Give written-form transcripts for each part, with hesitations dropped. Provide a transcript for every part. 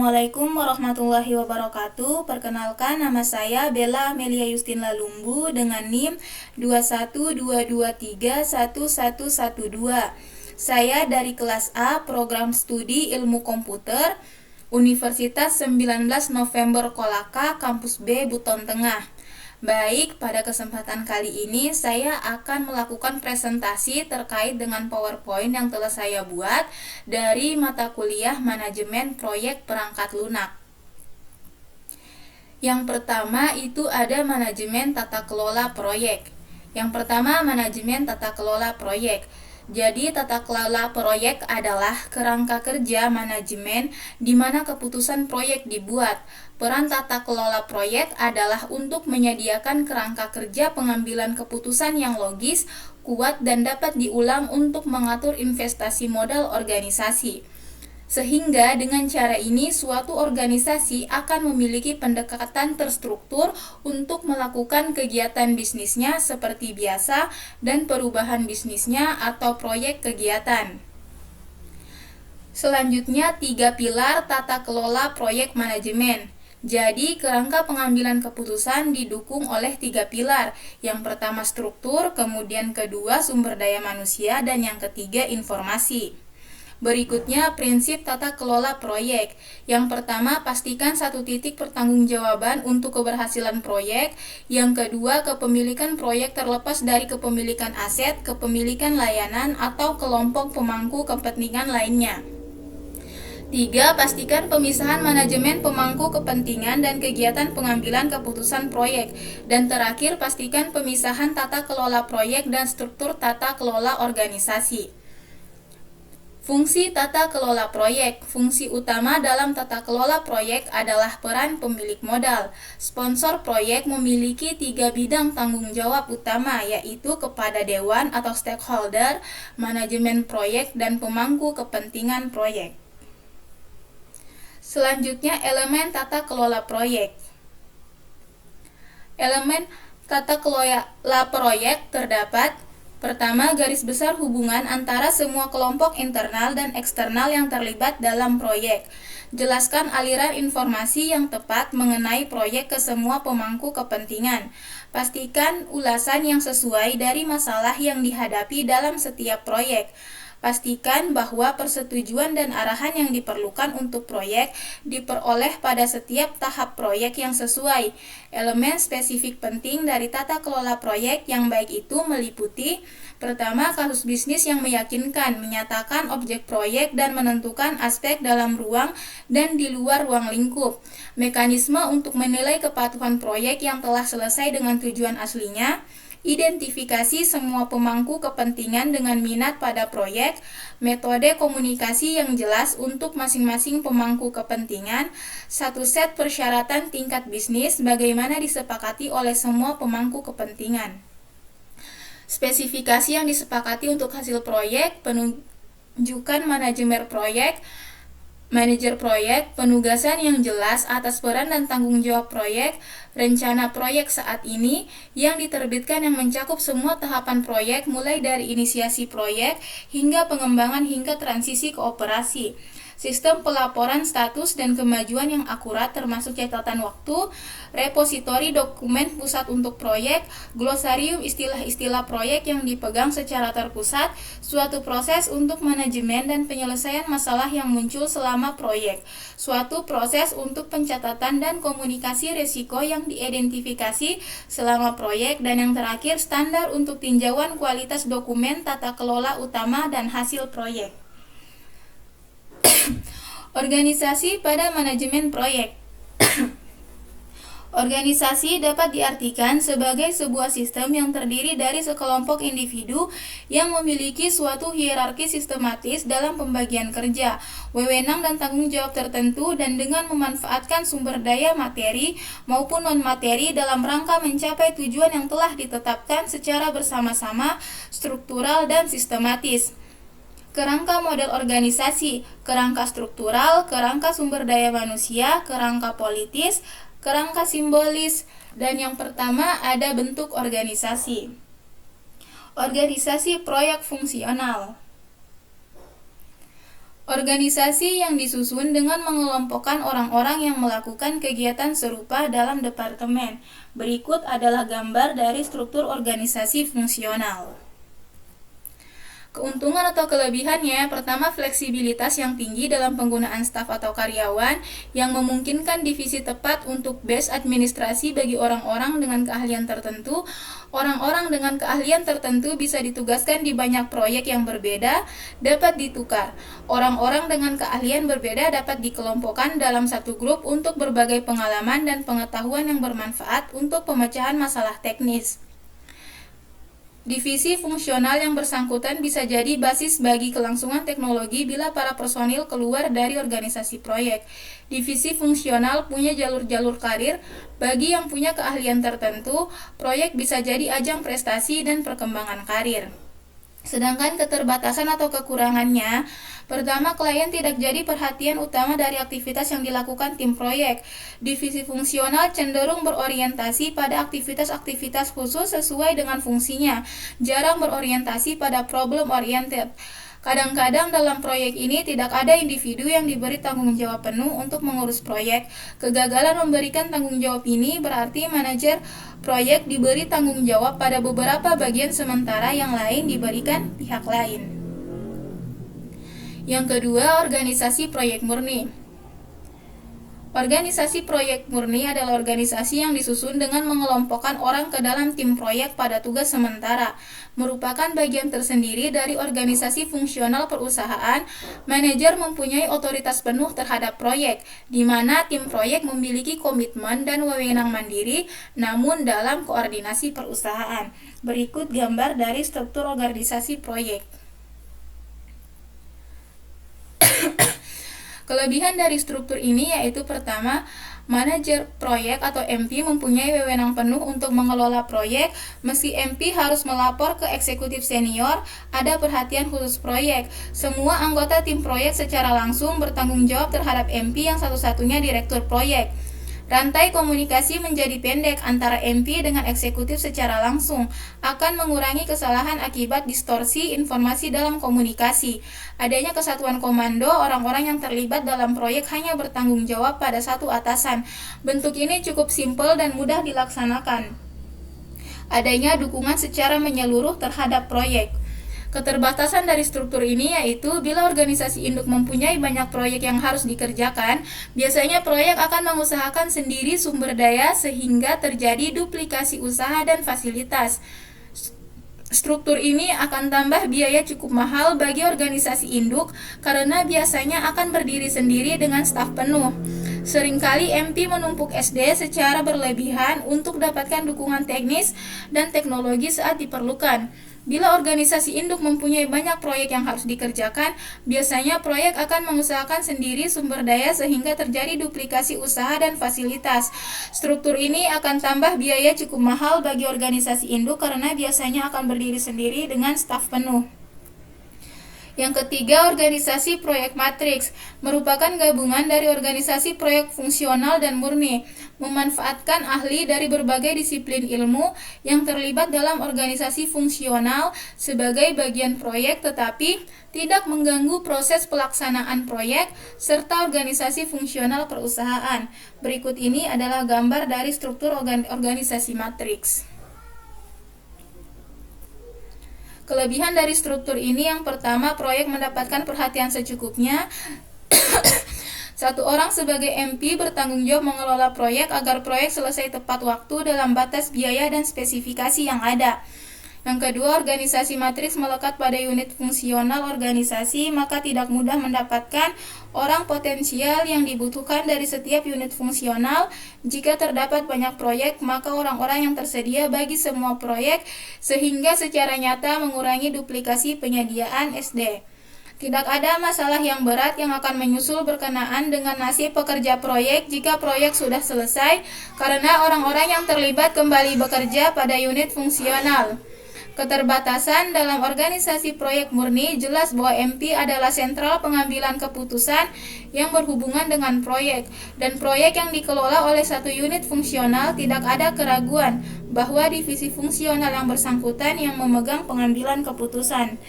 Assalamualaikum warahmatullahi wabarakatuh. Perkenalkan, nama saya Bella Amelia Yustin Lalumbu dengan NIM 212231112. Saya dari kelas A, Program Studi Ilmu Komputer, Universitas 19 November Kolaka, Kampus B, Buton Tengah. Baik, pada kesempatan kali ini saya akan melakukan presentasi terkait dengan PowerPoint yang telah saya buat dari mata kuliah Manajemen Proyek Perangkat Lunak. Yang pertama itu ada manajemen tata kelola proyek. Yang pertama, manajemen tata kelola proyek. Jadi, tata kelola proyek adalah kerangka kerja manajemen di mana keputusan proyek dibuat. Peran tata kelola proyek adalah untuk menyediakan kerangka kerja pengambilan keputusan yang logis, kuat, dan dapat diulang untuk mengatur investasi modal organisasi. Sehingga dengan cara ini suatu organisasi akan memiliki pendekatan terstruktur untuk melakukan kegiatan bisnisnya seperti biasa dan perubahan bisnisnya atau proyek kegiatan. Selanjutnya, 3 pilar tata kelola proyek manajemen. Jadi, kerangka pengambilan keputusan didukung oleh 3 pilar. Yang pertama struktur, kemudian kedua sumber daya manusia, dan yang ketiga informasi. Berikutnya, prinsip tata kelola proyek. Yang pertama, pastikan satu titik pertanggungjawaban untuk keberhasilan proyek. Yang kedua, kepemilikan proyek terlepas dari kepemilikan aset, kepemilikan layanan, atau kelompok pemangku kepentingan lainnya. 3. Pastikan pemisahan manajemen pemangku kepentingan dan kegiatan pengambilan keputusan proyek. Dan terakhir, pastikan pemisahan tata kelola proyek dan struktur tata kelola organisasi. Fungsi tata kelola proyek. Fungsi utama dalam tata kelola proyek adalah peran pemilik modal. Sponsor proyek memiliki 3 bidang tanggung jawab utama, yaitu kepada dewan atau stakeholder, manajemen proyek, dan pemangku kepentingan proyek. Selanjutnya, elemen tata kelola proyek. Elemen tata kelola proyek terdapat: pertama, garis besar hubungan antara semua kelompok internal dan eksternal yang terlibat dalam proyek. Jelaskan aliran informasi yang tepat mengenai proyek ke semua pemangku kepentingan. Pastikan ulasan yang sesuai dari masalah yang dihadapi dalam setiap proyek. Pastikan bahwa persetujuan dan arahan yang diperlukan untuk proyek diperoleh pada setiap tahap proyek yang sesuai. Elemen spesifik penting dari tata kelola proyek yang baik itu meliputi: pertama, kasus bisnis yang meyakinkan, menyatakan objek proyek dan menentukan aspek dalam ruang dan di luar ruang lingkup. Mekanisme untuk menilai kepatuhan proyek yang telah selesai dengan tujuan aslinya. Identifikasi semua pemangku kepentingan dengan minat pada proyek. Metode komunikasi yang jelas untuk masing-masing pemangku kepentingan. Satu set persyaratan tingkat bisnis bagaimana disepakati oleh semua pemangku kepentingan. Spesifikasi yang disepakati untuk hasil proyek. Penunjukan manajer proyek, penugasan yang jelas atas peran dan tanggung jawab proyek, rencana proyek saat ini yang diterbitkan yang mencakup semua tahapan proyek mulai dari inisiasi proyek hingga pengembangan hingga transisi ke operasi. Sistem pelaporan status dan kemajuan yang akurat termasuk catatan waktu, repositori dokumen pusat untuk proyek, glosarium istilah-istilah proyek yang dipegang secara terpusat, suatu proses untuk manajemen dan penyelesaian masalah yang muncul selama proyek, suatu proses untuk pencatatan dan komunikasi risiko yang diidentifikasi selama proyek, dan yang terakhir standar untuk tinjauan kualitas dokumen tata kelola utama dan hasil proyek. Organisasi pada manajemen proyek. Organisasi dapat diartikan sebagai sebuah sistem yang terdiri dari sekelompok individu yang memiliki suatu hierarki sistematis dalam pembagian kerja, wewenang dan tanggung jawab tertentu, dan dengan memanfaatkan sumber daya materi maupun non-materi dalam rangka mencapai tujuan yang telah ditetapkan secara bersama-sama, struktural, dan sistematis. Kerangka model organisasi, kerangka struktural, kerangka sumber daya manusia, kerangka politis, kerangka simbolis, dan yang pertama ada bentuk organisasi. Organisasi proyek fungsional. Organisasi yang disusun dengan mengelompokkan orang-orang yang melakukan kegiatan serupa dalam departemen. Berikut adalah gambar dari struktur organisasi fungsional. Keuntungan atau kelebihannya, pertama fleksibilitas yang tinggi dalam penggunaan staf atau karyawan yang memungkinkan divisi tepat untuk base administrasi bagi orang-orang dengan keahlian tertentu. Orang-orang dengan keahlian tertentu bisa ditugaskan di banyak proyek yang berbeda, dapat ditukar. Orang-orang dengan keahlian berbeda dapat dikelompokkan dalam satu grup untuk berbagai pengalaman dan pengetahuan yang bermanfaat untuk pemecahan masalah teknis. Divisi fungsional yang bersangkutan bisa jadi basis bagi kelangsungan teknologi bila para personil keluar dari organisasi proyek. Divisi fungsional punya jalur-jalur karir bagi yang punya keahlian tertentu. Proyek bisa jadi ajang prestasi dan perkembangan karir. Sedangkan keterbatasan atau kekurangannya, pertama, klien tidak jadi perhatian utama dari aktivitas yang dilakukan tim proyek. Divisi fungsional cenderung berorientasi pada aktivitas-aktivitas khusus sesuai dengan fungsinya, jarang berorientasi pada problem oriented. Kadang-kadang dalam proyek ini tidak ada individu yang diberi tanggung jawab penuh untuk mengurus proyek. Kegagalan memberikan tanggung jawab ini berarti manajer proyek diberi tanggung jawab pada beberapa bagian sementara yang lain diberikan pihak lain. Yang kedua, organisasi proyek murni. Organisasi proyek murni adalah organisasi yang disusun dengan mengelompokkan orang ke dalam tim proyek pada tugas sementara. Merupakan bagian tersendiri dari organisasi fungsional perusahaan, manajer mempunyai otoritas penuh terhadap proyek, di mana tim proyek memiliki komitmen dan wewenang mandiri, namun dalam koordinasi perusahaan. Berikut gambar dari struktur organisasi proyek. Kelebihan dari struktur ini yaitu pertama, manajer proyek atau MP mempunyai wewenang penuh untuk mengelola proyek. Meski MP harus melapor ke eksekutif senior, ada perhatian khusus proyek. Semua anggota tim proyek secara langsung bertanggung jawab terhadap MP yang satu-satunya direktur proyek. Rantai komunikasi menjadi pendek antara MP dengan eksekutif secara langsung, akan mengurangi kesalahan akibat distorsi informasi dalam komunikasi. Adanya kesatuan komando, orang-orang yang terlibat dalam proyek hanya bertanggung jawab pada satu atasan. Bentuk ini cukup simpel dan mudah dilaksanakan. Adanya dukungan secara menyeluruh terhadap proyek. Keterbatasan dari struktur ini yaitu bila organisasi induk mempunyai banyak proyek yang harus dikerjakan, biasanya proyek akan mengusahakan sendiri sumber daya sehingga terjadi duplikasi usaha dan fasilitas. Struktur ini akan tambah biaya cukup mahal bagi organisasi induk karena biasanya akan berdiri sendiri dengan staf penuh. Seringkali MP menumpuk SD secara berlebihan untuk dapatkan dukungan teknis dan teknologi saat diperlukan. Bila organisasi induk mempunyai banyak proyek yang harus dikerjakan, biasanya proyek akan mengusahakan sendiri sumber daya sehingga terjadi duplikasi usaha dan fasilitas. Struktur ini akan tambah biaya cukup mahal bagi organisasi induk karena biasanya akan berdiri sendiri dengan staf penuh. Yang ketiga, organisasi proyek matriks merupakan gabungan dari organisasi proyek fungsional dan murni, memanfaatkan ahli dari berbagai disiplin ilmu yang terlibat dalam organisasi fungsional sebagai bagian proyek tetapi tidak mengganggu proses pelaksanaan proyek serta organisasi fungsional perusahaan. Berikut ini adalah gambar dari struktur organisasi matriks. Kelebihan dari struktur ini yang pertama, proyek mendapatkan perhatian secukupnya. Satu orang sebagai MP bertanggung jawab mengelola proyek agar proyek selesai tepat waktu dalam batas biaya dan spesifikasi yang ada. Yang kedua, organisasi matriks melekat pada unit fungsional organisasi, maka tidak mudah mendapatkan orang potensial yang dibutuhkan dari setiap unit fungsional. Jika terdapat banyak proyek, maka orang-orang yang tersedia bagi semua proyek, sehingga secara nyata mengurangi duplikasi penyediaan SD. Tidak ada masalah yang berat yang akan menyusul berkenaan dengan nasib pekerja proyek jika proyek sudah selesai, karena orang-orang yang terlibat kembali bekerja pada unit fungsional. Keterbatasan dalam organisasi proyek murni, jelas bahwa MP adalah sentral pengambilan keputusan yang berhubungan dengan proyek, dan proyek yang dikelola oleh satu unit fungsional tidak ada keraguan bahwa divisi fungsional yang bersangkutan yang memegang pengambilan keputusan.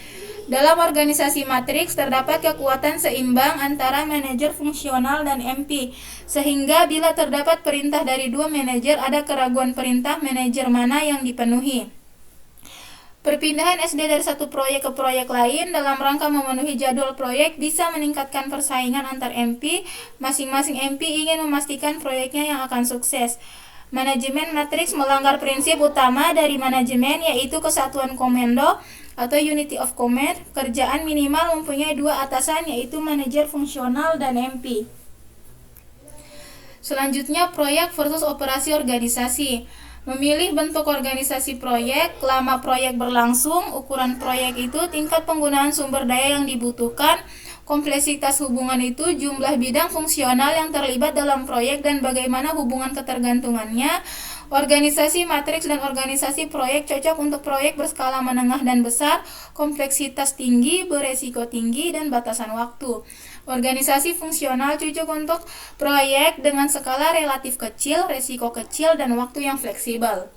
Dalam organisasi matriks terdapat kekuatan seimbang antara manajer fungsional dan MP, sehingga bila terdapat perintah dari dua manajer, ada keraguan perintah manajer mana yang dipenuhi. Perpindahan SD dari satu proyek ke proyek lain dalam rangka memenuhi jadwal proyek bisa meningkatkan persaingan antar MP. Masing-masing MP ingin memastikan proyeknya yang akan sukses. Manajemen matriks melanggar prinsip utama dari manajemen, yaitu kesatuan komando atau unity of command. Kerjaan minimal mempunyai dua atasan, yaitu manajer fungsional dan MP. Selanjutnya, proyek versus operasi organisasi. Memilih bentuk organisasi proyek, lama proyek berlangsung, ukuran proyek itu, tingkat penggunaan sumber daya yang dibutuhkan, kompleksitas hubungan itu, jumlah bidang fungsional yang terlibat dalam proyek dan bagaimana hubungan ketergantungannya. Organisasi matriks dan organisasi proyek cocok untuk proyek berskala menengah dan besar, kompleksitas tinggi, beresiko tinggi, dan batasan waktu. Organisasi fungsional cocok untuk proyek dengan skala relatif kecil, resiko kecil, dan waktu yang fleksibel.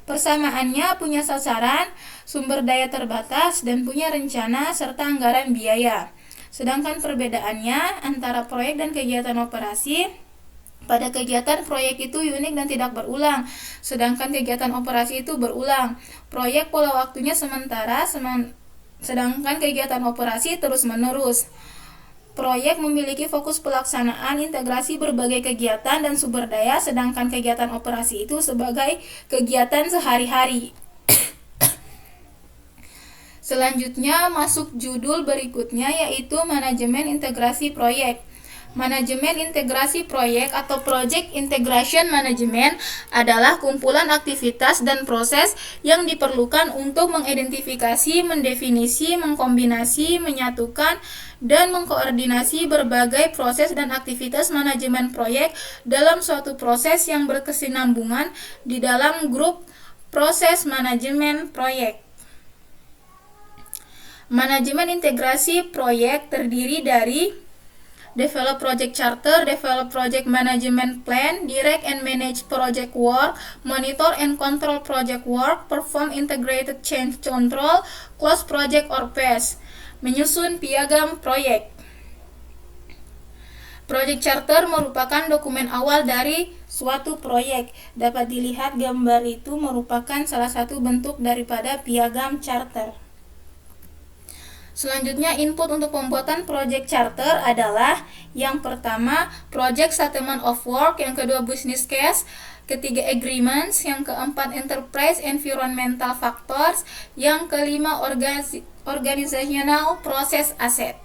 Persamaannya punya sasaran, sumber daya terbatas, dan punya rencana serta anggaran biaya. Sedangkan perbedaannya antara proyek dan kegiatan operasi, pada kegiatan proyek itu unik dan tidak berulang, sedangkan kegiatan operasi itu berulang. Proyek pola waktunya sementara, sedangkan kegiatan operasi terus-menerus. Proyek memiliki fokus pelaksanaan integrasi berbagai kegiatan dan sumber daya, sedangkan kegiatan operasi itu sebagai kegiatan sehari-hari. Selanjutnya masuk judul berikutnya, yaitu manajemen integrasi proyek. Manajemen integrasi proyek atau Project Integration Management adalah kumpulan aktivitas dan proses yang diperlukan untuk mengidentifikasi, mendefinisi, mengkombinasi, menyatukan, dan mengkoordinasi berbagai proses dan aktivitas manajemen proyek dalam suatu proses yang berkesinambungan di dalam grup proses manajemen proyek. Manajemen integrasi proyek terdiri dari develop project charter, develop project management plan, direct and manage project work, monitor and control project work, perform integrated change control, close project or phase, menyusun piagam proyek. Project charter merupakan dokumen awal dari suatu proyek. Dapat dilihat gambar itu merupakan salah satu bentuk daripada piagam charter. Selanjutnya, input untuk pembuatan project charter adalah yang pertama, project statement of work, yang kedua, business case, ketiga, agreements, yang keempat, enterprise environmental factors, yang kelima, organizational process asset.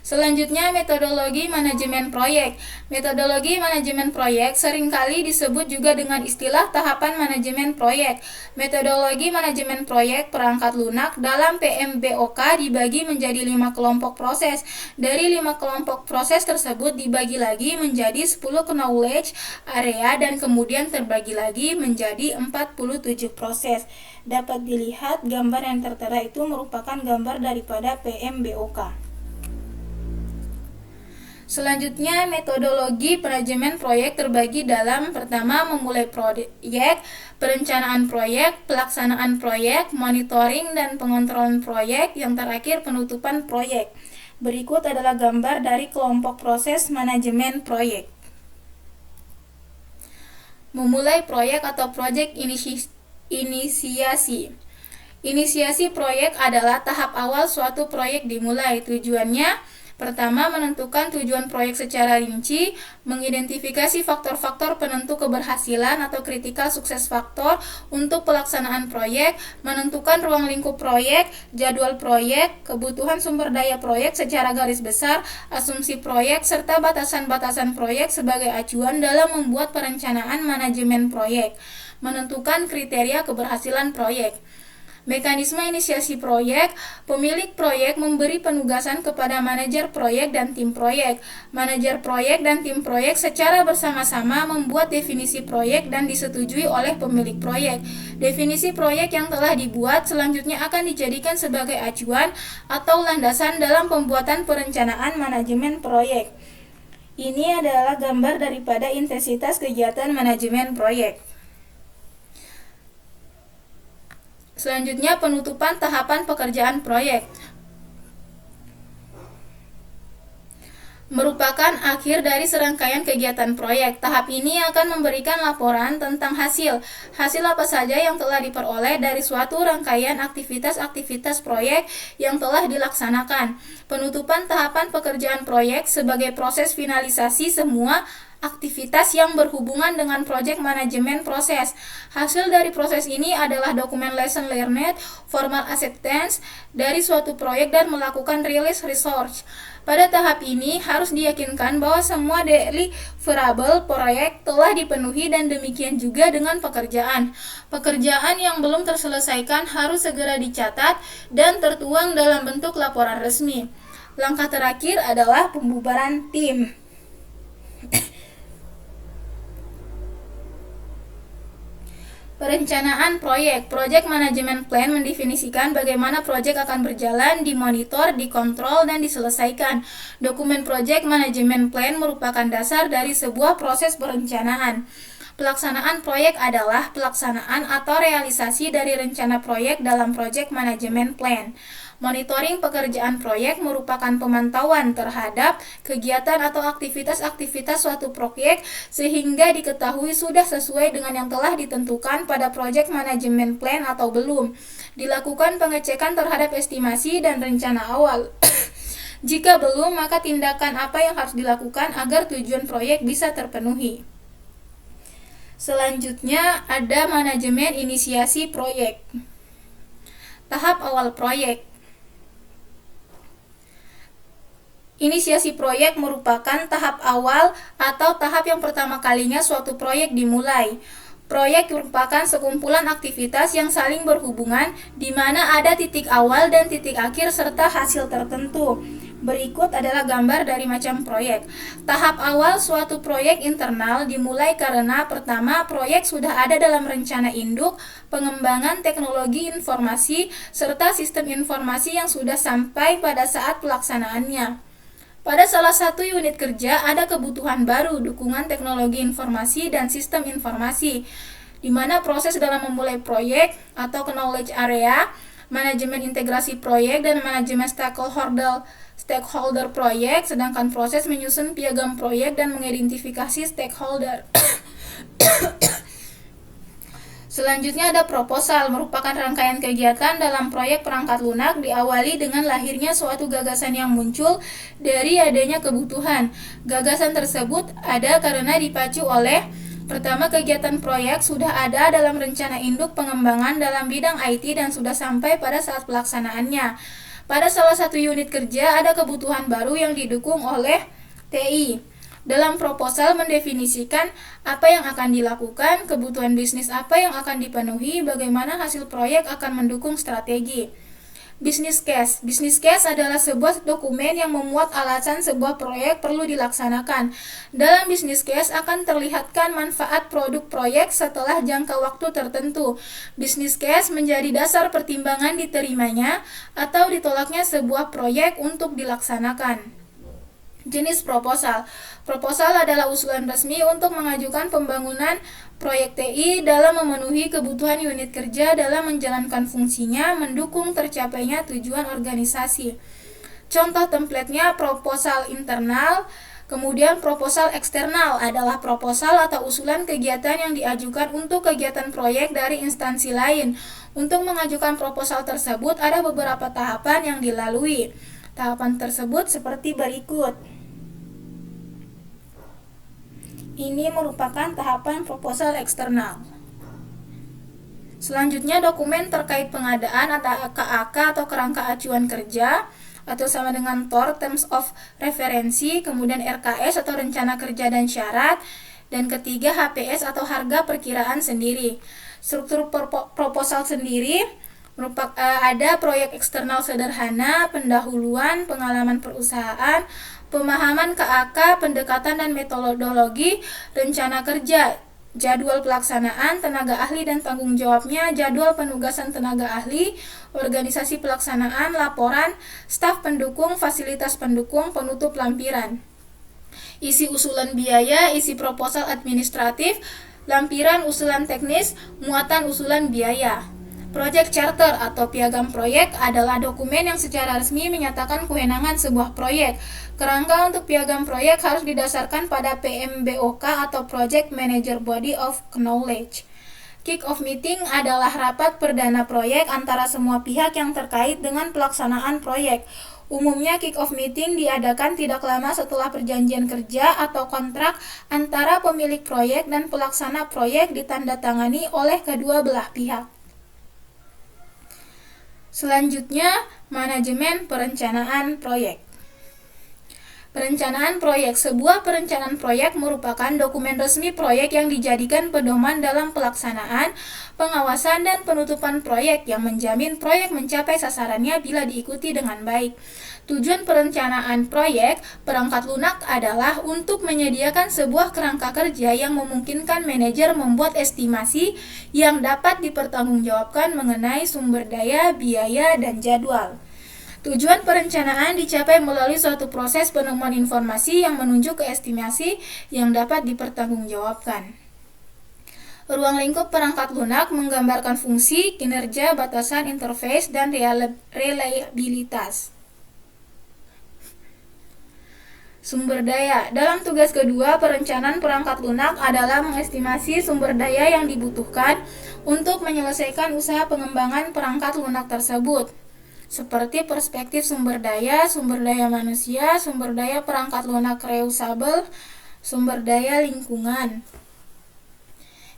Selanjutnya, metodologi manajemen proyek. Metodologi manajemen proyek seringkali disebut juga dengan istilah tahapan manajemen proyek. Metodologi manajemen proyek perangkat lunak dalam PMBOK dibagi menjadi 5 kelompok proses. Dari 5 kelompok proses tersebut dibagi lagi menjadi 10 knowledge area dan kemudian terbagi lagi menjadi 47 proses. Dapat dilihat gambar yang tertera itu merupakan gambar daripada PMBOK. Selanjutnya, metodologi manajemen proyek terbagi dalam pertama, memulai proyek, perencanaan proyek, pelaksanaan proyek, monitoring dan pengontrolan proyek, yang terakhir penutupan proyek. Berikut adalah gambar dari kelompok proses manajemen proyek. Memulai proyek atau project inisiasi. Inisiasi proyek adalah tahap awal suatu proyek dimulai. Tujuannya, pertama, menentukan tujuan proyek secara rinci, mengidentifikasi faktor-faktor penentu keberhasilan atau critical success factor untuk pelaksanaan proyek, menentukan ruang lingkup proyek, jadwal proyek, kebutuhan sumber daya proyek secara garis besar, asumsi proyek, serta batasan-batasan proyek sebagai acuan dalam membuat perencanaan manajemen proyek, menentukan kriteria keberhasilan proyek. Mekanisme inisiasi proyek, pemilik proyek memberi penugasan kepada manajer proyek dan tim proyek. Manajer proyek dan tim proyek secara bersama-sama membuat definisi proyek dan disetujui oleh pemilik proyek. Definisi proyek yang telah dibuat selanjutnya akan dijadikan sebagai acuan atau landasan dalam pembuatan perencanaan manajemen proyek. Ini adalah gambar daripada intensitas kegiatan manajemen proyek. Selanjutnya, penutupan tahapan pekerjaan proyek merupakan akhir dari serangkaian kegiatan proyek. Tahap ini akan memberikan laporan tentang hasil apa saja yang telah diperoleh dari suatu rangkaian aktivitas-aktivitas proyek yang telah dilaksanakan. Penutupan tahapan pekerjaan proyek sebagai proses finalisasi semua aktivitas yang berhubungan dengan project manajemen proses. Hasil dari proses ini adalah dokumen lesson learned, formal acceptance dari suatu proyek dan melakukan release research. Pada tahap ini harus diyakinkan bahwa semua deliverable proyek telah dipenuhi dan demikian juga dengan pekerjaan. Pekerjaan yang belum terselesaikan harus segera dicatat dan tertuang dalam bentuk laporan resmi. Langkah terakhir adalah pembubaran tim. Perencanaan proyek. Project Management Plan mendefinisikan bagaimana proyek akan berjalan, dimonitor, dikontrol, dan diselesaikan. Dokumen Project Management Plan merupakan dasar dari sebuah proses perencanaan. Pelaksanaan proyek adalah pelaksanaan atau realisasi dari rencana proyek dalam Project Management Plan. Monitoring pekerjaan proyek merupakan pemantauan terhadap kegiatan atau aktivitas-aktivitas suatu proyek sehingga diketahui sudah sesuai dengan yang telah ditentukan pada Project Management Plan atau belum. Dilakukan pengecekan terhadap estimasi dan rencana awal. Jika belum, maka tindakan apa yang harus dilakukan agar tujuan proyek bisa terpenuhi. Selanjutnya ada manajemen inisiasi proyek. Tahap awal proyek. Inisiasi proyek merupakan tahap awal atau tahap yang pertama kalinya suatu proyek dimulai. Proyek merupakan sekumpulan aktivitas yang saling berhubungan di mana ada titik awal dan titik akhir serta hasil tertentu. Berikut adalah gambar dari macam proyek. Tahap awal suatu proyek internal dimulai karena pertama, proyek sudah ada dalam rencana induk, pengembangan teknologi informasi, serta sistem informasi yang sudah sampai pada saat pelaksanaannya. Pada salah satu unit kerja ada kebutuhan baru, dukungan teknologi informasi dan sistem informasi, di mana proses dalam memulai proyek atau knowledge area, manajemen integrasi proyek, dan manajemen stakeholder proyek, sedangkan proses menyusun piagam proyek dan mengidentifikasi stakeholder. Selanjutnya ada proposal, merupakan rangkaian kegiatan dalam proyek perangkat lunak diawali dengan lahirnya suatu gagasan yang muncul dari adanya kebutuhan. Gagasan tersebut ada karena dipacu oleh pertama, kegiatan proyek sudah ada dalam rencana induk pengembangan dalam bidang IT dan sudah sampai pada saat pelaksanaannya. Pada salah satu unit kerja ada kebutuhan baru yang didukung oleh TI. Dalam proposal mendefinisikan apa yang akan dilakukan, kebutuhan bisnis apa yang akan dipenuhi, bagaimana hasil proyek akan mendukung strategi. Business case. Business case adalah sebuah dokumen yang memuat alasan sebuah proyek perlu dilaksanakan. Dalam business case akan terlihatkan manfaat produk proyek setelah jangka waktu tertentu. Business case menjadi dasar pertimbangan diterimanya atau ditolaknya sebuah proyek untuk dilaksanakan. Jenis proposal. Proposal adalah usulan resmi untuk mengajukan pembangunan proyek TI dalam memenuhi kebutuhan unit kerja dalam menjalankan fungsinya, mendukung tercapainya tujuan organisasi. Contoh template-nya proposal internal, kemudian proposal eksternal adalah proposal atau usulan kegiatan yang diajukan untuk kegiatan proyek dari instansi lain. Untuk mengajukan proposal tersebut ada beberapa tahapan yang dilalui. Tahapan tersebut seperti berikut. Ini merupakan tahapan proposal eksternal. Selanjutnya dokumen terkait pengadaan atau KAK atau kerangka acuan kerja atau sama dengan TOR, Terms of Referensi, kemudian RKS atau rencana kerja dan syarat, dan ketiga HPS atau harga perkiraan sendiri. Struktur proposal sendiri ada proyek eksternal sederhana, pendahuluan, pengalaman perusahaan, pemahaman KAK, pendekatan dan metodologi, rencana kerja, jadwal pelaksanaan, tenaga ahli dan tanggung jawabnya, jadwal penugasan tenaga ahli, organisasi pelaksanaan, laporan, staf pendukung, fasilitas pendukung, penutup lampiran. Isi usulan biaya, isi proposal administratif, lampiran usulan teknis, muatan usulan biaya. Project Charter atau piagam proyek adalah dokumen yang secara resmi menyatakan kewenangan sebuah proyek. Kerangka untuk piagam proyek harus didasarkan pada PMBOK atau Project Manager Body of Knowledge. Kick-off meeting adalah rapat perdana proyek antara semua pihak yang terkait dengan pelaksanaan proyek. Umumnya kick-off meeting diadakan tidak lama setelah perjanjian kerja atau kontrak antara pemilik proyek dan pelaksana proyek ditandatangani oleh kedua belah pihak. Selanjutnya, manajemen perencanaan proyek. Perencanaan proyek. Sebuah perencanaan proyek merupakan dokumen resmi proyek yang dijadikan pedoman dalam pelaksanaan, pengawasan, dan penutupan proyek yang menjamin proyek mencapai sasarannya bila diikuti dengan baik. Tujuan perencanaan proyek perangkat lunak adalah untuk menyediakan sebuah kerangka kerja yang memungkinkan manajer membuat estimasi yang dapat dipertanggungjawabkan mengenai sumber daya, biaya, dan jadwal. Tujuan perencanaan dicapai melalui suatu proses penemuan informasi yang menuju ke estimasi yang dapat dipertanggungjawabkan. Ruang lingkup perangkat lunak menggambarkan fungsi, kinerja, batasan, interface, dan reliabilitas. Sumber daya. Dalam tugas kedua, perencanaan perangkat lunak adalah mengestimasi sumber daya yang dibutuhkan untuk menyelesaikan usaha pengembangan perangkat lunak tersebut, seperti perspektif sumber daya manusia, sumber daya perangkat lunak reusable, sumber daya lingkungan.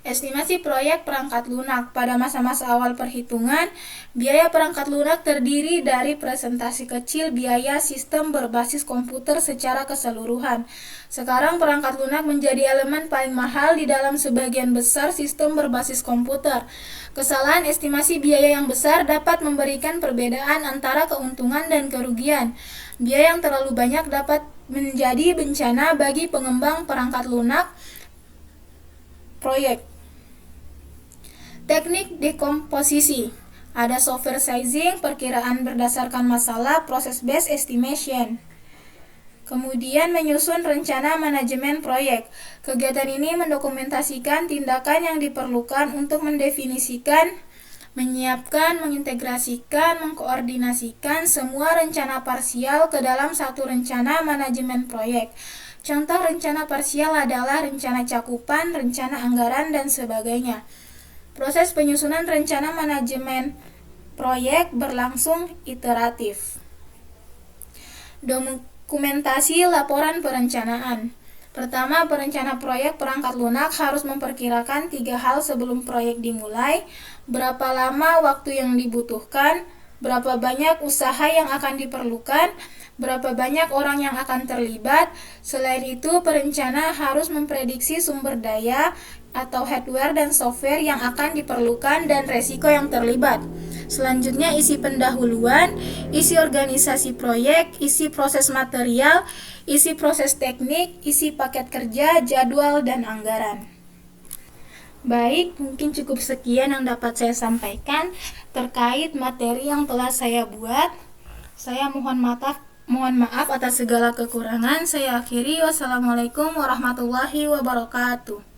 Estimasi proyek perangkat lunak. Pada masa-masa awal perhitungan, biaya perangkat lunak terdiri dari presentasi kecil biaya sistem berbasis komputer secara keseluruhan. Sekarang perangkat lunak menjadi elemen paling mahal di dalam sebagian besar sistem berbasis komputer. Kesalahan estimasi biaya yang besar dapat memberikan perbedaan antara keuntungan dan kerugian. Biaya yang terlalu banyak dapat menjadi bencana bagi pengembang perangkat lunak proyek. Teknik dekomposisi. Ada software sizing, perkiraan berdasarkan masalah, proses based estimation. Kemudian menyusun rencana manajemen proyek. Kegiatan ini mendokumentasikan tindakan yang diperlukan untuk mendefinisikan, menyiapkan, mengintegrasikan, mengkoordinasikan semua rencana parsial ke dalam satu rencana manajemen proyek. Contoh rencana parsial adalah rencana cakupan, rencana anggaran, dan sebagainya. Proses penyusunan rencana manajemen proyek berlangsung iteratif. Dokumentasi laporan perencanaan. Pertama, perencana proyek perangkat lunak harus memperkirakan 3 hal sebelum proyek dimulai: berapa lama waktu yang dibutuhkan, berapa banyak usaha yang akan diperlukan, berapa banyak orang yang akan terlibat. Selain itu, perencana harus memprediksi sumber daya atau hardware dan software yang akan diperlukan dan resiko yang terlibat. Selanjutnya, isi pendahuluan, isi organisasi proyek, isi proses material, isi proses teknik, isi paket kerja, jadwal, dan anggaran. Baik, mungkin cukup sekian yang dapat saya sampaikan terkait materi yang telah saya buat. Saya mohon maaf atas segala kekurangan. Saya akhiri. Wassalamualaikum warahmatullahi wabarakatuh.